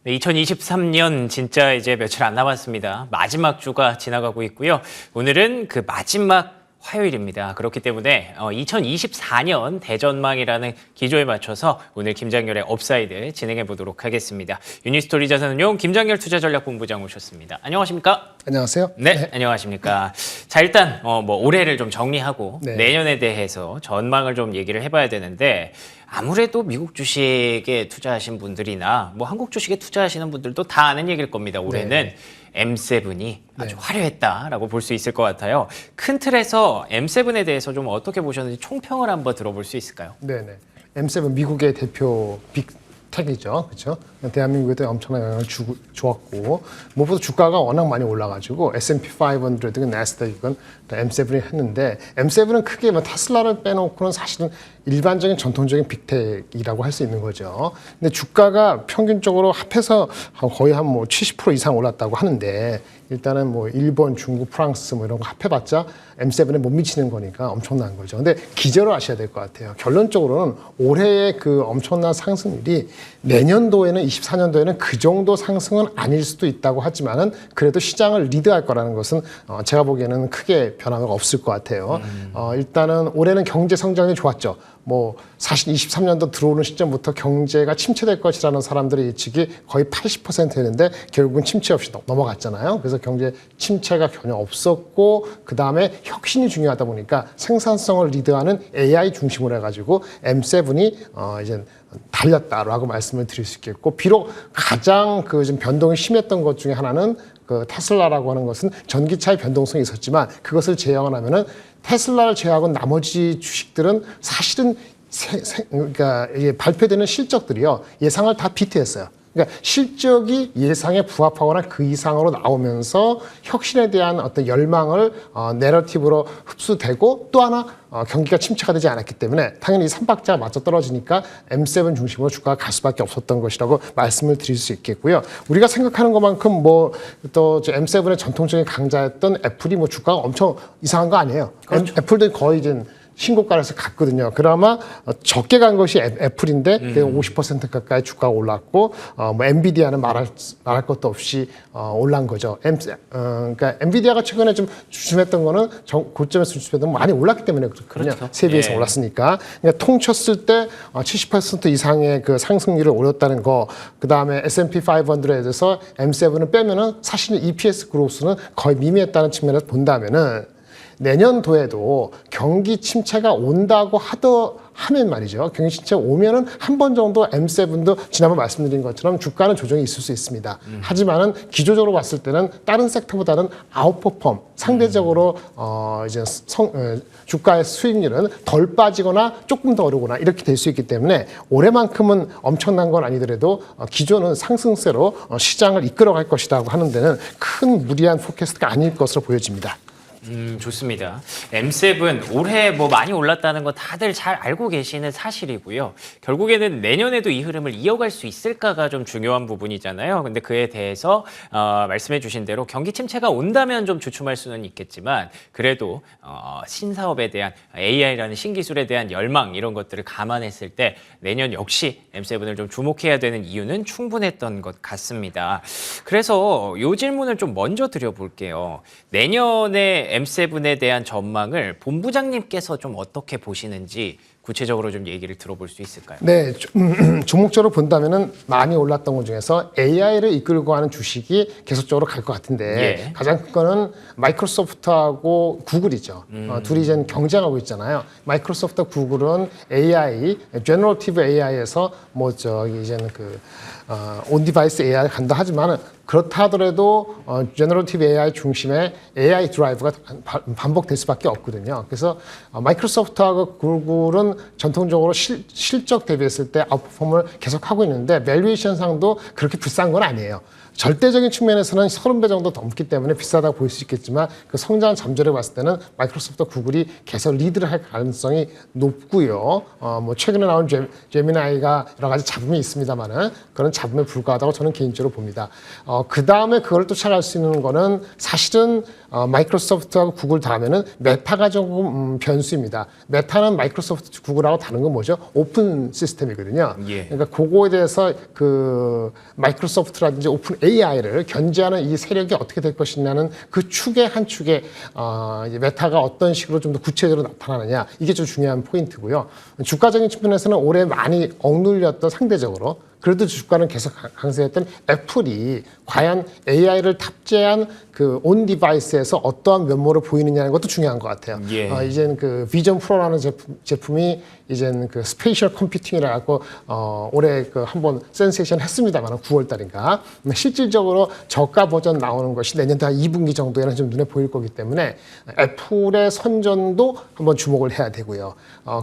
네, 2023년 진짜 이제 며칠 안 남았습니다. 마지막 주가 지나가고 있고요. 오늘은 그 마지막 화요일입니다. 그렇기 때문에 2024년 대전망이라는 기조에 맞춰서 오늘 김장렬의 업사이드 진행해 보도록 하겠습니다. 유니스토리 자산운용 김장렬 투자전략본부장 오셨습니다. 안녕하십니까? 안녕하세요. 네, 안녕하십니까. 자, 일단 올해를 좀 정리하고 네. 내년에 대해서 전망을 좀 얘기를 해봐야 되는데 아무래도 미국 주식에 투자하신 분들이나 한국 주식에 투자하시는 분들도 다 아는 얘기일 겁니다. 올해는 네. M7이 아주 화려했다라고 볼 수 있을 것 같아요. 큰 틀에서 M7에 대해서 좀 어떻게 보셨는지 총평을 한번 들어볼 수 있을까요? 네네. M7 미국의 대표 빅텍이죠, 그렇죠? 대한민국에도 엄청난 영향을 주었고 무엇보다 주가가 워낙 많이 올라가지고 S&P 500든 나스닥이건 M7이 했는데 M7은 크게 테슬라를 빼놓고는 사실은 일반적인 전통적인 빅텍이라고 할 수 있는 거죠. 근데 주가가 평균적으로 합해서 거의 한 70% 이상 올랐다고 하는데 일단은 일본, 중국, 프랑스 이런 거 합해봤자 M7에 못 미치는 거니까 엄청난 거죠. 근데 기저를 아셔야 될 것 같아요. 결론적으로는 올해의 그 엄청난 상승률이 내년도에는 24년도에는 그 정도 상승은 아닐 수도 있다고 하지만은 그래도 시장을 리드할 거라는 것은 제가 보기에는 크게 변화가 없을 것 같아요. 일단은 올해는 경제 성장이 좋았죠. 사실 23년도 들어오는 시점부터 경제가 침체될 것이라는 사람들의 예측이 거의 80%였는데 결국은 침체 없이 넘어갔잖아요. 그래서 경제 침체가 전혀 없었고 그 다음에 혁신이 중요하다 보니까 생산성을 리드하는 AI 중심으로 해가지고 M7이 이제 달렸다라고 말씀을 드릴 수 있겠고 비록 가장 좀 변동이 심했던 것 중에 하나는 그 테슬라라고 하는 것은 전기차의 변동성이 있었지만 그것을 제외하면은 테슬라를 제외하고 나머지 주식들은 사실은 그러니까 발표되는 실적들이요 예상을 다 비트했어요. 그러니까 실적이 예상에 부합하거나 그 이상으로 나오면서 혁신에 대한 어떤 열망을 내러티브로 흡수되고 또 하나 경기가 침체가 되지 않았기 때문에 당연히 이 3박자가 맞아 떨어지니까 M7 중심으로 주가가 갈 수밖에 없었던 것이라고 말씀을 드릴 수 있겠고요. 우리가 생각하는 것만큼 또 M7의 전통적인 강자였던 애플이 주가가 엄청 이상한 거 아니에요. 그렇죠. 애플도 거의 이제 신고가에서 갔거든요. 그나마 적게 간 것이 애플인데 50% 가까이 주가가 올랐고 엔비디아는 말할 것도 없이 올란 거죠. 그러니까 엔비디아가 최근에 좀 주춤했던 거는 고점에서 주춤했던 많이 올랐기 때문에 그렇거든요. 그렇죠. 3배에서 예. 올랐으니까. 그러니까 통쳤을 때 70% 이상의 그 상승률을 올렸다는 거. 그 다음에 S&P 500에서 M7을 빼면은 사실 EPS 그로스는 거의 미미했다는 측면에서 본다면은 내년도에도 경기 침체가 온다고 하면 말이죠. 경기 침체가 오면은 한 번 정도 M7도 지난번 말씀드린 것처럼 주가는 조정이 있을 수 있습니다. 하지만은 기조적으로 봤을 때는 다른 섹터보다는 아웃퍼폼, 상대적으로 이제 주가의 수익률은 덜 빠지거나 조금 더 오르거나 이렇게 될 수 있기 때문에 올해만큼은 엄청난 건 아니더라도 기조는 상승세로 시장을 이끌어갈 것이라고 하는 데는 큰 무리한 포캐스트가 아닐 것으로 보여집니다. 좋습니다. M7 올해 많이 올랐다는 거 다들 잘 알고 계시는 사실이고요. 결국에는 내년에도 이 흐름을 이어갈 수 있을까가 좀 중요한 부분이잖아요. 근데 그에 대해서 말씀해 주신 대로 경기 침체가 온다면 좀 주춤할 수는 있겠지만 그래도 신사업에 대한 AI라는 신기술에 대한 열망 이런 것들을 감안했을 때 내년 역시 M7을 좀 주목해야 되는 이유는 충분했던 것 같습니다. 그래서 이 질문을 좀 먼저 드려볼게요. 내년에 M7에 대한 전망을 본부장님께서 좀 어떻게 보시는지 구체적으로 좀 얘기를 들어볼 수 있을까요? 네, 종목적으로 본다면은 많이 올랐던 것 중에서 AI를 이끌고 가는 주식이 계속적으로 갈 것 같은데 가장 큰 거는 마이크로소프트하고 구글이죠. 둘이 이제 경쟁하고 있잖아요. 마이크로소프트, 구글은 AI, 제너러티브 AI에서 이제는 온디바이스 AI를 간다 하지만은 그렇다 하더라도 제너러티브 AI 중심의 AI 드라이브가 반복될 수밖에 없거든요. 그래서 마이크로소프트하고 구글은 전통적으로 실적 대비했을 때 아웃퍼폼을 계속하고 있는데 밸류에이션상도 그렇게 비싼 건 아니에요. 절대적인 측면에서는 30배 정도 넘기 때문에 비싸다고 보일 수 있겠지만 그 성장 잠재를 봤을 때는 마이크로소프트와 구글이 계속 리드를 할 가능성이 높고요. 뭐 최근에 나온 제미나이가 여러 가지 잡음이 있습니다만은 그런 잡음에 불과하다고 저는 개인적으로 봅니다. 그 다음에 그걸 쫓아갈 수 있는 거는 사실은 마이크로소프트하고 구글 다음에는 메타가 조금 변수입니다. 메타는 마이크로소프트, 구글하고 다른 건 뭐죠? 오픈 시스템이거든요. 예. 그러니까 그거에 대해서 그 마이크로소프트라든지 오픈 AI를 견제하는 이 세력이 어떻게 될 것이냐는 그 축의 한 축에 이제 메타가 어떤 식으로 좀 더 구체적으로 나타나느냐 이게 좀 중요한 포인트고요. 주가적인 측면에서는 올해 많이 억눌렸던 상대적으로 그래도 주가는 계속 강세했던 애플이 과연 AI를 탑재한 그 온 디바이스에서 어떠한 면모를 보이느냐는 것도 중요한 것 같아요. 예. 이제는 그 비전 프로라는 제품이 이제는 그 스페이셜 컴퓨팅이라 갖고 올해 그 한번 센세이션 했습니다만 9월 달인가 실질적으로 저가 버전 나오는 것이 내년 한 2분기 정도에는 좀 눈에 보일 거기 때문에 애플의 선전도 한번 주목을 해야 되고요.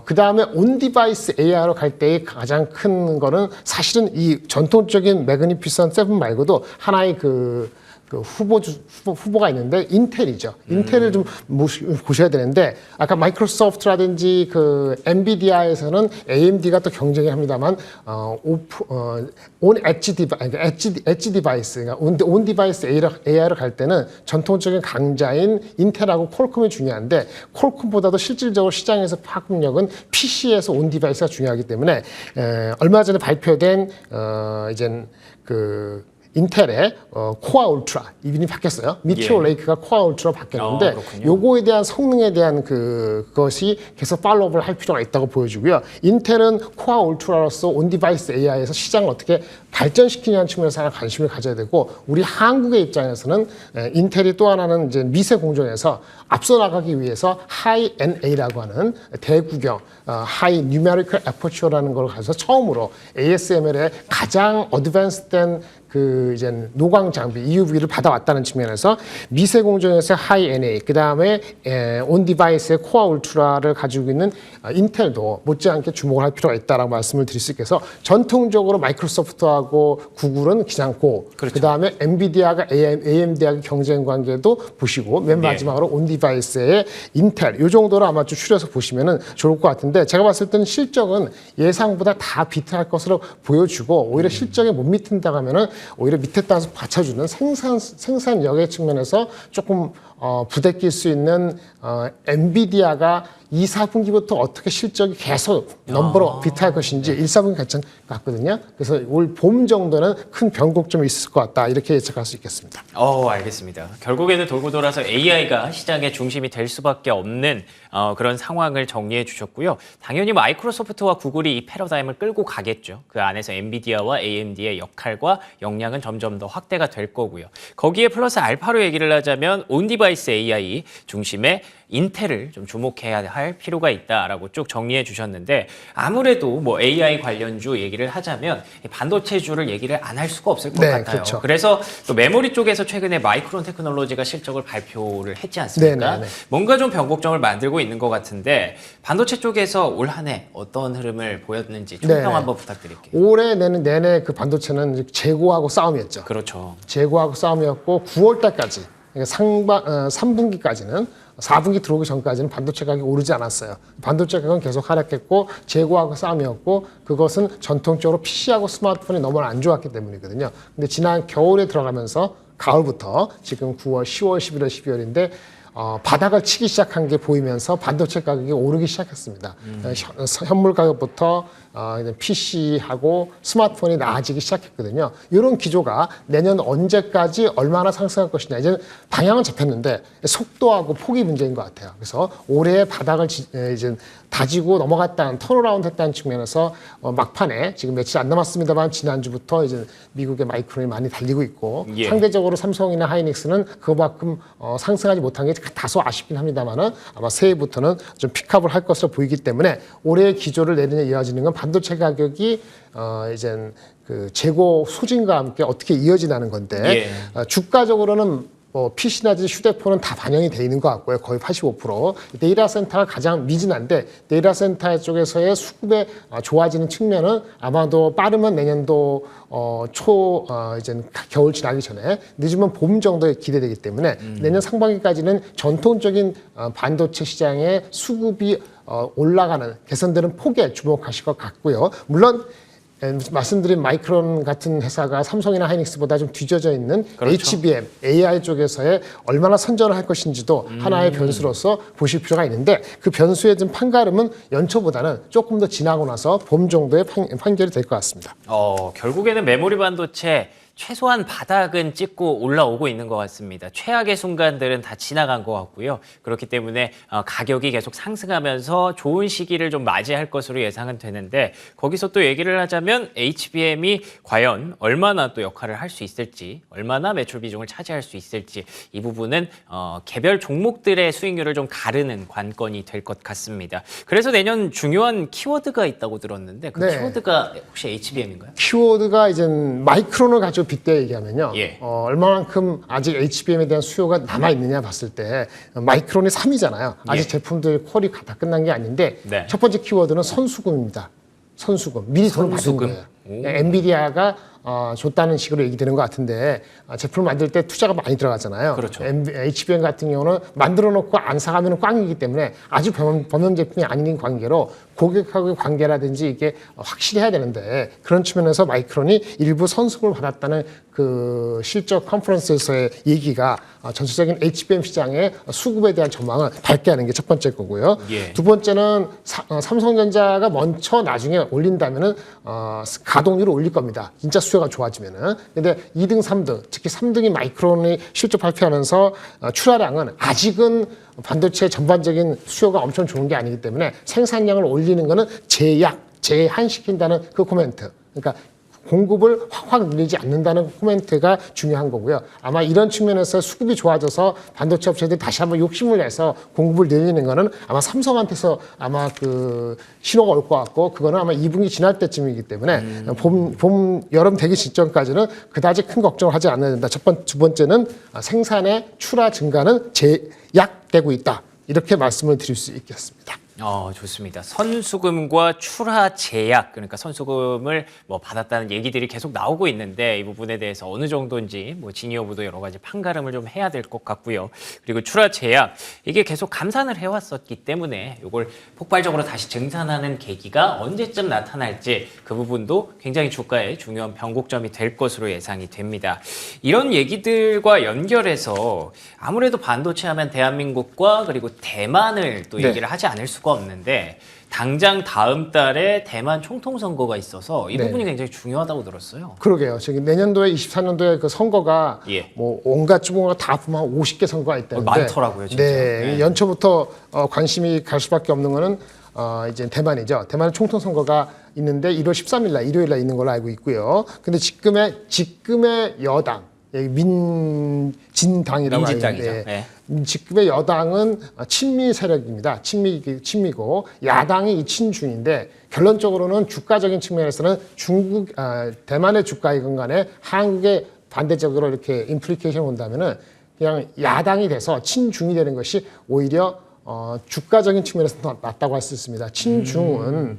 그 다음에 온 디바이스 AI로 갈 때의 가장 큰 거는 사실은 이 전통적인 매그니피선 7 말고도 하나의 그 후보가 있는데 인텔이죠. 인텔을 좀 보셔야 되는데 아까 마이크로소프트라든지 그 엔비디아에서는 AMD가 또 경쟁을 합니다만 온 엣지 디바이스, 그러니까 온 디바이스 AI로 갈 때는 전통적인 강자인 인텔하고 퀄컴이 중요한데 퀄컴보다도 실질적으로 시장에서 파급력은 PC에서 온 디바이스가 중요하기 때문에 얼마 전에 발표된 이젠 그 인텔의 코어 울트라 이름이 바뀌었어요. 미티오 예. 레이크가 코어 울트라 바뀌었는데 그렇군요. 요거에 대한 성능에 대한 그것이 계속 팔로우를 할 필요가 있다고 보여주고요. 인텔은 코어 울트라로서 온 디바이스 AI에서 시장을 어떻게 발전시키냐는 측면에서 관심을 가져야 되고 우리 한국의 입장에서는 인텔이 또 하나는 이제 미세 공정에서 앞서 나가기 위해서 하이 NA라고 하는 대구경 하이 뉴메리컬 애퍼처라는 걸 가서 처음으로 ASML의 가장 어드밴스된 그 이제 노광 장비 EUV를 받아왔다는 측면에서 미세 공정에서 하이 NA 그 다음에 온 디바이스의 코어 울트라를 가지고 있는 인텔도 못지않게 주목을 할 필요가 있다라고 말씀을 드릴 수 있겠어. 전통적으로 마이크로소프트하고 구글은 기장고 그렇죠. 그 다음에 엔비디아가 AMD하고 경쟁 관계도 보시고 맨 마지막으로 온 디바이스의 인텔 이 정도로 아마 좀 추려서 보시면은 좋을 것 같은데 제가 봤을 때는 실적은 예상보다 다 비트할 것으로 보여주고 오히려 실적에 못 미친다고 하면은 오히려 밑에 따라서 받쳐주는 생산력의 측면에서 조금 부대낄 수 있는 엔비디아가 2, 4분기부터 어떻게 실적이 계속 넘버로 비트할 것인지 1, 4분기 괜찮을 것 같거든요. 그래서 올 봄 정도는 큰 변곡점이 있을 것 같다. 이렇게 예측할 수 있겠습니다. 알겠습니다. 결국에는 돌고 돌아서 AI가 시장의 중심이 될 수밖에 없는 그런 상황을 정리해 주셨고요. 당연히 마이크로소프트와 구글이 이 패러다임을 끌고 가겠죠. 그 안에서 엔비디아와 AMD의 역할과 역량은 점점 더 확대가 될 거고요. 거기에 플러스 알파로 얘기를 하자면 온 디바이스 AI 중심의 인텔을 좀 주목해야 할 필요가 있다라고 쭉 정리해 주셨는데 아무래도 뭐 AI 관련주 얘기를 하자면 반도체주를 얘기를 안 할 수가 없을 것 같아요. 그렇죠. 그래서 또 메모리 쪽에서 최근에 마이크론 테크놀로지가 실적을 발표를 했지 않습니까? 네네네. 뭔가 좀 변곡점을 만들고 있는 것 같은데 반도체 쪽에서 올 한 해 어떤 흐름을 보였는지 총평 한번 부탁드릴게요. 올해 내내 그 반도체는 재고하고 싸움이었죠. 그렇죠. 재고하고 싸움이었고 9월 달까지 그러니까 3분기까지는 4분기 들어오기 전까지는 반도체 가격이 오르지 않았어요. 반도체 가격은 계속 하락했고 재고하고 싸움이었고 그것은 전통적으로 PC하고 스마트폰이 너무 안 좋았기 때문이거든요. 근데 지난 겨울에 들어가면서 가을부터 지금 9월, 10월, 11월, 12월인데 바닥을 치기 시작한 게 보이면서 반도체 가격이 오르기 시작했습니다. 현물 가격부터 PC하고 스마트폰이 나아지기 시작했거든요. 이런 기조가 내년 언제까지 얼마나 상승할 것이냐. 이제 방향은 잡혔는데 속도하고 폭이 문제인 것 같아요. 그래서 올해의 바닥을 이제 다지고 넘어갔다는 턴어라운드 했다는 측면에서 막판에 지금 며칠 안 남았습니다만 지난주부터 이제 미국의 마이크론이 많이 달리고 있고 예. 상대적으로 삼성이나 하이닉스는 그만큼 상승하지 못한 게 다소 아쉽긴 합니다만은 아마 새해부터는 좀 픽업을 할 것으로 보이기 때문에 올해의 기조를 내년에 이어지는 건 반도체 가격이 이젠 그 재고 소진과 함께 어떻게 이어지나는 건데 주가적으로는 PC나지 휴대폰은 다 반영이 돼 있는 것 같고요. 거의 85%. 데이터 센터가 가장 미진한데 데이터 센터 쪽에서의 수급에 좋아지는 측면은 아마도 빠르면 내년도 이제 겨울 지나기 전에 늦으면 봄 정도에 기대되기 때문에 내년 상반기까지는 전통적인 반도체 시장의 수급이 올라가는 개선되는 폭에 주목하실 것 같고요. 물론 말씀드린 마이크론 같은 회사가 삼성이나 하이닉스보다 좀 뒤져져 있는 그렇죠. HBM, AI 쪽에서의 얼마나 선전을 할 것인지도 하나의 변수로서 보실 필요가 있는데 그 변수의 좀 판가름은 연초보다는 조금 더 지나고 나서 봄 정도의 판결이 될 것 같습니다. 결국에는 메모리 반도체 최소한 바닥은 찍고 올라오고 있는 것 같습니다. 최악의 순간들은 다 지나간 것 같고요. 그렇기 때문에 가격이 계속 상승하면서 좋은 시기를 좀 맞이할 것으로 예상은 되는데 거기서 또 얘기를 하자면 HBM이 과연 얼마나 또 역할을 할 수 있을지, 얼마나 매출 비중을 차지할 수 있을지 이 부분은 개별 종목들의 수익률을 좀 가르는 관건이 될 것 같습니다. 그래서 내년 중요한 키워드가 있다고 들었는데 그 네. 키워드가 혹시 HBM인가요? 키워드가 이제 마이크론을 가지고 빗대 얘기하면요. 예. 얼마만큼 아직 HBM에 대한 수요가 남아있느냐 봤을 때 마이크론이 3위잖아요. 아직 예. 제품들 퀄이 다 끝난 게 아닌데 네. 첫 번째 키워드는 선수금입니다. 선수금. 미리 돈을 받은 선수금. 거예요. 엔비디아가 줬다는 식으로 얘기되는 것 같은데 제품을 만들 때 투자가 많이 들어가잖아요. 그렇죠. HBM 같은 경우는 만들어 놓고 안 사가면 꽝이기 때문에 아주 범용 제품이 아닌 관계로 고객하고의 관계라든지 이게 확실히 해야 되는데 그런 측면에서 마이크론이 일부 선수금을 받았다는 그 실적 컨퍼런스에서의 얘기가 전체적인 HBM 시장의 수급에 대한 전망을 밝게 하는 게 첫 번째 거고요. 예. 두 번째는 삼성전자가 먼저 나중에 올린다면은 가동률을 올릴 겁니다. 진짜 수요가 좋아지면은. 근데 2등, 3등, 특히 3등이 마이크론이 실적 발표하면서 출하량은 아직은 반도체 전반적인 수요가 엄청 좋은 게 아니기 때문에 생산량을 올리는 거는 제한시킨다는 그 코멘트. 그러니까 공급을 확 늘리지 않는다는 코멘트가 중요한 거고요. 아마 이런 측면에서 수급이 좋아져서 반도체 업체들이 다시 한번 욕심을 내서 공급을 늘리는 거는 아마 삼성한테서 아마 그 신호가 올 것 같고 그거는 아마 2분기 지날 때쯤이기 때문에 여름 되기 직전까지는 그다지 큰 걱정을 하지 않아야 된다. 두 번째는 생산의 출하 증가는 제약되고 있다. 이렇게 말씀을 드릴 수 있겠습니다. 좋습니다. 선수금과 출하 제약, 그러니까 선수금을 받았다는 얘기들이 계속 나오고 있는데 이 부분에 대해서 어느 정도인지 진이어부도 여러 가지 판가름을 좀 해야 될 것 같고요. 그리고 출하 제약, 이게 계속 감산을 해왔었기 때문에 이걸 폭발적으로 다시 증산하는 계기가 언제쯤 나타날지 그 부분도 굉장히 주가의 중요한 변곡점이 될 것으로 예상이 됩니다. 이런 얘기들과 연결해서 아무래도 반도체 하면 대한민국과 그리고 대만을 또 얘기를 하지 않을 수가 없는데 당장 다음 달에 대만 총통 선거가 있어서 이 부분이 굉장히 중요하다고 들었어요. 그러게요. 저기 내년도에 24년도에 그 선거가 예. 온갖 주공가 다 합하면 한 50개 선거가 있다는데 많더라고요, 진짜. 네. 연초부터 관심이 갈 수밖에 없는 거는 이제 대만이죠. 대만의 총통 선거가 있는데 1월 13일 날 일요일 날 있는 걸로 알고 있고요. 근데 지금의 여당 민진당이라고 민진당이죠. 하는데 네. 지금의 여당은 친미 세력입니다. 친미고 야당이 이 친중인데 결론적으로는 주가적인 측면에서는 대만의 주가이건 간에 한국의 반대적으로 이렇게 인플리케이션을 본다면은 그냥 야당이 돼서 친중이 되는 것이 오히려 주가적인 측면에서 더 낫다고 할 수 있습니다. 친중은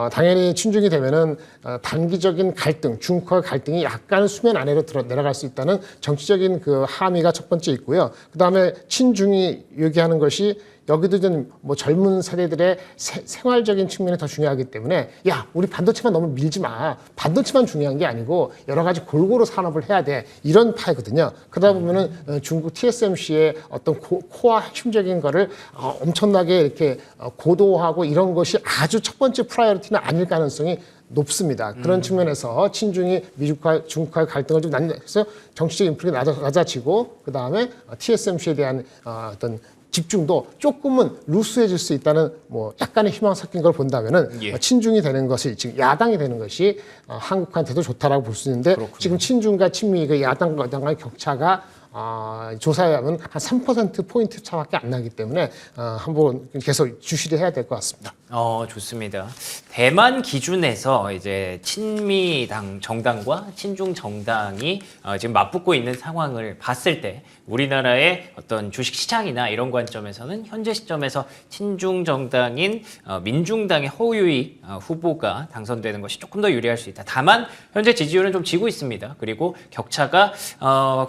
당연히 친중이 되면은 단기적인 갈등, 중국과의 갈등이 약간 수면 아래로 내려갈 수 있다는 정치적인 그 함의가 첫 번째 있고요. 그 다음에 친중이 얘기하는 것이 여기도 좀 젊은 세대들의 생활적인 측면이 더 중요하기 때문에 야, 우리 반도체만 너무 밀지 마. 반도체만 중요한 게 아니고 여러 가지 골고루 산업을 해야 돼. 이런 파이거든요. 그러다 보면은 중국 TSMC의 어떤 코어 핵심적인 거를 엄청나게 이렇게 고도화하고 이런 것이 아주 첫 번째 프라이어리티는 아닐 가능성이 높습니다. 그런 측면에서 친중이 미국과 중국과의 갈등을 좀 해서 정치적 인플레가 낮아지고 그 다음에 TSMC에 대한 어떤 집중도 조금은 루스해질 수 있다는 약간의 희망 섞인 걸 본다면은 친중이 되는 것이 지금 야당이 되는 것이 한국한테도 좋다라고 볼 수 있는데 그렇군요. 지금 친중과 친미 그 야당과 여당의 격차가 조사에 하면 한 3%포인트 차밖에 안 나기 때문에 한번 계속 주시를 해야 될 것 같습니다. 좋습니다. 대만 기준에서 이제 친미 정당과 친중 정당이 지금 맞붙고 있는 상황을 봤을 때 우리나라의 어떤 주식 시장이나 이런 관점에서는 현재 시점에서 친중 정당인 민중당의 허유이 후보가 당선되는 것이 조금 더 유리할 수 있다. 다만 현재 지지율은 좀 지고 있습니다. 그리고 격차가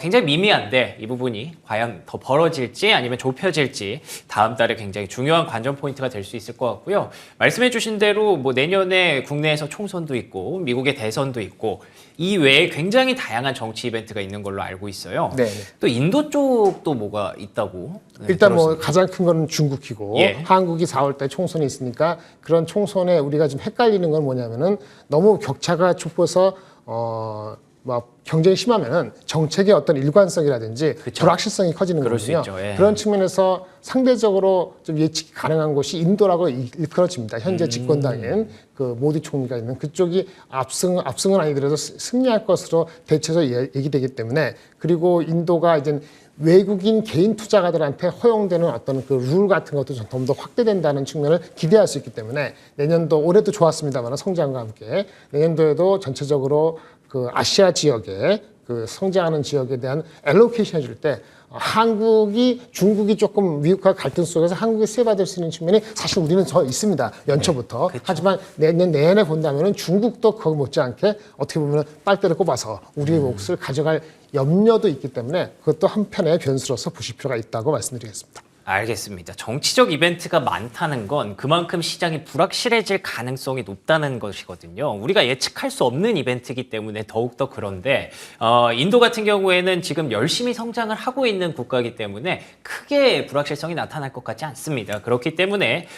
굉장히 미미한데 이 부분이 과연 더 벌어질지 아니면 좁혀질지 다음 달에 굉장히 중요한 관전 포인트가 될 수 있을 것 같고요. 말씀해 주신 대로 뭐 내년에 국내에서 총선도 있고 미국의 대선도 있고 이 외에 굉장히 다양한 정치 이벤트가 있는 걸로 알고 있어요. 네. 또 인도 쪽도 뭐가 있다고. 일단 뭐 들었습니다. 가장 큰 거는 중국이고 예. 한국이 4월 달 총선이 있으니까 그런 총선에 우리가 좀 헷갈리는 건 뭐냐면은 너무 격차가 좁아서 막 경쟁이 심하면은 정책의 어떤 일관성이라든지 그쵸. 불확실성이 커지는 그럴 수 거거든요. 있죠. 예. 그런 측면에서 상대적으로 좀 예측이 가능한 곳이 인도라고 일컬어집니다. 현재 집권당인 그 모디 총리가 있는 그쪽이 압승은 아니더라도 승리할 것으로 대체해서 얘기되기 때문에 그리고 인도가 이제 외국인 개인 투자가들한테 허용되는 어떤 그 룰 같은 것도 좀 더 확대된다는 측면을 기대할 수 있기 때문에 내년도 올해도 좋았습니다만 성장과 함께 내년도에도 전체적으로 그 아시아 지역에 그 성장하는 지역에 대한 엘로케이션 해줄 때 한국이 중국이 조금 미국과 갈등 속에서 한국이 세받을 수 있는 측면이 사실 우리는 더 있습니다. 연초부터. 네, 하지만 내년 내내 본다면은 중국도 거기 못지않게 어떻게 보면 빨대를 꼽아서 우리의 몫을 가져갈 염려도 있기 때문에 그것도 한편의 변수로서 보실 필요가 있다고 말씀드리겠습니다. 알겠습니다. 정치적 이벤트가 많다는 건 그만큼 시장이 불확실해질 가능성이 높다는 것이거든요. 우리가 예측할 수 없는 이벤트이기 때문에 더욱더 그런데 인도 같은 경우에는 지금 열심히 성장을 하고 있는 국가이기 때문에 크게 불확실성이 나타날 것 같지 않습니다. 그렇기 때문에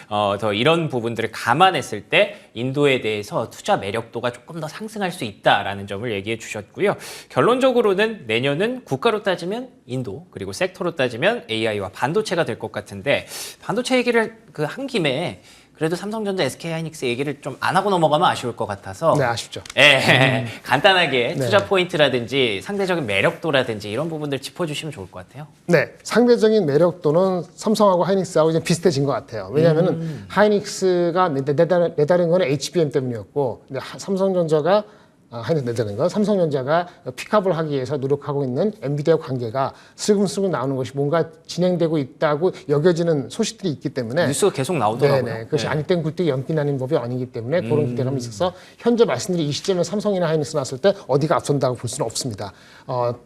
더 이런 부분들을 감안했을 때 인도에 대해서 투자 매력도가 조금 더 상승할 수 있다라는 점을 얘기해 주셨고요. 결론적으로는 내년은 국가로 따지면 인도 그리고 섹터로 따지면 AI와 반도체가 될 것 같은데 반도체 얘기를 한 김에 그래도 삼성전자, SK하이닉스 얘기를 좀 안 하고 넘어가면 아쉬울 것 같아서 네, 아쉽죠. 예, 간단하게 네. 투자 포인트라든지 상대적인 매력도라든지 이런 부분들 짚어주시면 좋을 것 같아요. 네, 상대적인 매력도는 삼성하고 하이닉스하고 이제 비슷해진 것 같아요. 왜냐하면은 하이닉스가 내다른 거는 HBM 때문이었고, 근데 삼성전자가 하이닉스 내다른 건 삼성전자가 픽업을 하기 위해서 노력하고 있는 엔비디아 관계가 슬금슬금 나오는 것이 뭔가 진행되고 있다고 여겨지는 소식들이 있기 때문에 뉴스가 계속 나오더라고요. 네네. 그것이 네. 아니땐 굴뚝 연기 나는 법이 아니기 때문에 그런 기대감이 있어서 현재 말씀드린 이 시점에 삼성이나 하이닉스 나왔을 때 어디가 앞선다고 볼 수는 없습니다.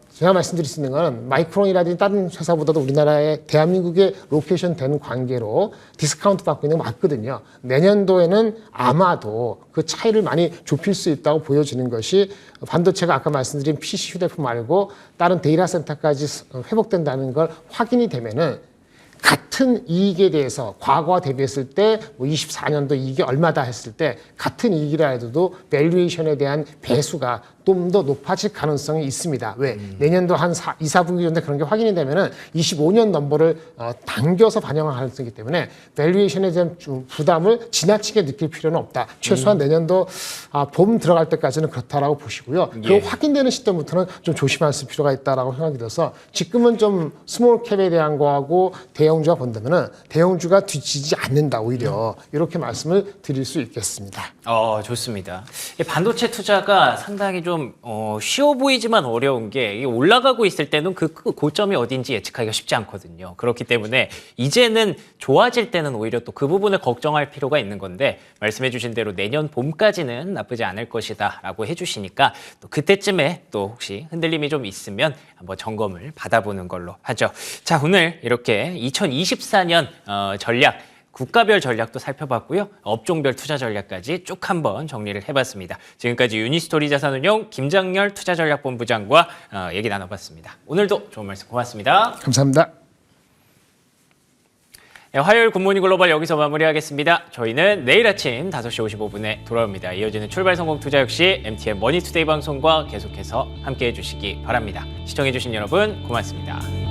제가 말씀드릴 수 있는 건 마이크론이라든지 다른 회사보다도 우리나라의 대한민국에 로케이션 된 관계로 디스카운트 받고 있는 거 맞거든요. 내년도에는 아마도 그 차이를 많이 좁힐 수 있다고 보여지는 것이 반도체가 아까 말씀드린 PC 휴대폰 말고 다른 데이터 센터까지 회복된다는 걸 확인이 되면은 같은 이익에 대해서 과거와 대비했을 때 뭐 24년도 이익이 얼마다 했을 때 같은 이익이라 해도 밸류에이션에 대한 배수가 좀 더 높아질 가능성이 있습니다. 왜? 내년도 한 2, 4분기 정도 그런 게 확인이 되면은 25년 넘버를 당겨서 반영할 가능성이기 때문에 밸류에이션에 대한 부담을 지나치게 느낄 필요는 없다. 최소한 내년도 봄 들어갈 때까지는 그렇다라고 보시고요. 예. 그 확인되는 시점부터는 좀 조심할 필요가 있다라고 생각이 들어서 지금은 좀 스몰 캡에 대한 거하고 대형주가 본다면은 대형주가 뒤지지 않는다 오히려 이렇게 말씀을 드릴 수 있겠습니다. 좋습니다. 이 반도체 투자가 상당히 좀 쉬워 보이지만 어려운 게 이게 올라가고 있을 때는 그 고점이 어딘지 예측하기가 쉽지 않거든요. 그렇기 때문에 이제는 좋아질 때는 오히려 또 그 부분을 걱정할 필요가 있는 건데 말씀해 주신 대로 내년 봄까지는 나쁘지 않을 것이다 라고 해주시니까 또 그때쯤에 또 혹시 흔들림이 좀 있으면 한번 점검을 받아보는 걸로 하죠. 자, 오늘 이렇게 2024년 전략 국가별 전략도 살펴봤고요. 업종별 투자 전략까지 쭉 한번 정리를 해봤습니다. 지금까지 유니스토리 자산운용 김장렬 투자전략본부장과 얘기 나눠봤습니다. 오늘도 좋은 말씀 고맙습니다. 감사합니다. 네, 화요일 굿모닝 글로벌 여기서 마무리하겠습니다. 저희는 내일 아침 5시 55분에 돌아옵니다. 이어지는 출발 성공 투자 역시 MTN 머니투데이 방송과 계속해서 함께해 주시기 바랍니다. 시청해 주신 여러분 고맙습니다.